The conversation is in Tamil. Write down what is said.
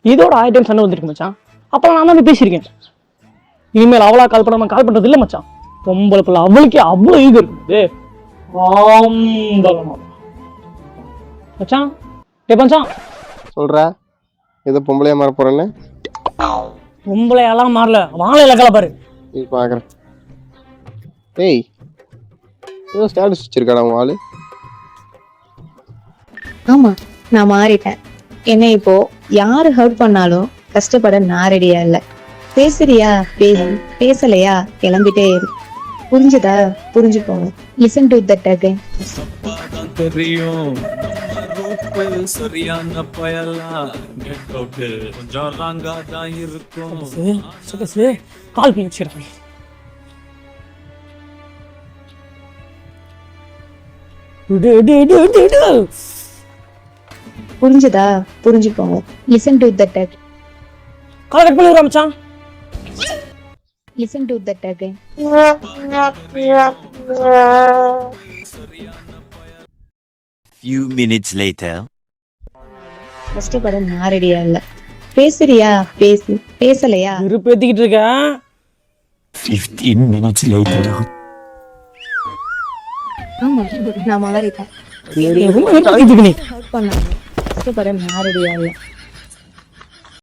இதோட 1000 டைம் சண்டை வந்துருக்கு மச்சான். அப்போ நான் தான் பேசியிருக்கேன். இனிமேல் அவளா கால் பண்ணாம கால் பண்றது இல்லை மச்சான். பொம்பளை பிள்ளை அவளுக்கே அவ்வளோ ஈகோ இருக்குது மச்சான். டே மச்சான் சொல்ற ஏதோ பொம்பளையா மாற போறேன்னு. பொம்பளையெல்லாம் மாறல, வாழை இலக்கல பாரு. நீ பாக்குறேன். ஏய் ஏதோ ஸ்டேட்டஸ் வச்சிருக்காடா உன் ஆளு. ஆமா, நான் மாறிட்டேன். என்ன இப்போ யாரு ஹர்ட் பண்ணாலும் கஷ்டப்பட நான் ரெடியா இல்ல. பேசுறியா பேசு, பேசலையா கிளம்பிட்டே இரு. புரிஞ்சுதா? புரிஞ்சுக்கோங்க. Listen to that again. தெரியும் சரியான பயலா கொஞ்சம் ராங்கா தான் இருக்கும். கால் பண்ணி வச்சுக்கிறேன். புரிஞ்சுதா? புரிஞ்சுக்கோங்க. Listen to that again. Call cut பண்ணி விடுறா மச்சான். Listen to that again. Few minutes later. கஷ்டப்பட நான் ரெடியா இல்ல. பேசுறியா பேசு, பேசலையா இருப்பேத்திக்கிட்டு இருக்கேன். 15 minutes later. ஆமா, நான் மாறிட்டேன். நீ ஹர்ட் பண்ணாங்க கஷ்டப்பட நான் ரெடியா இல்ல.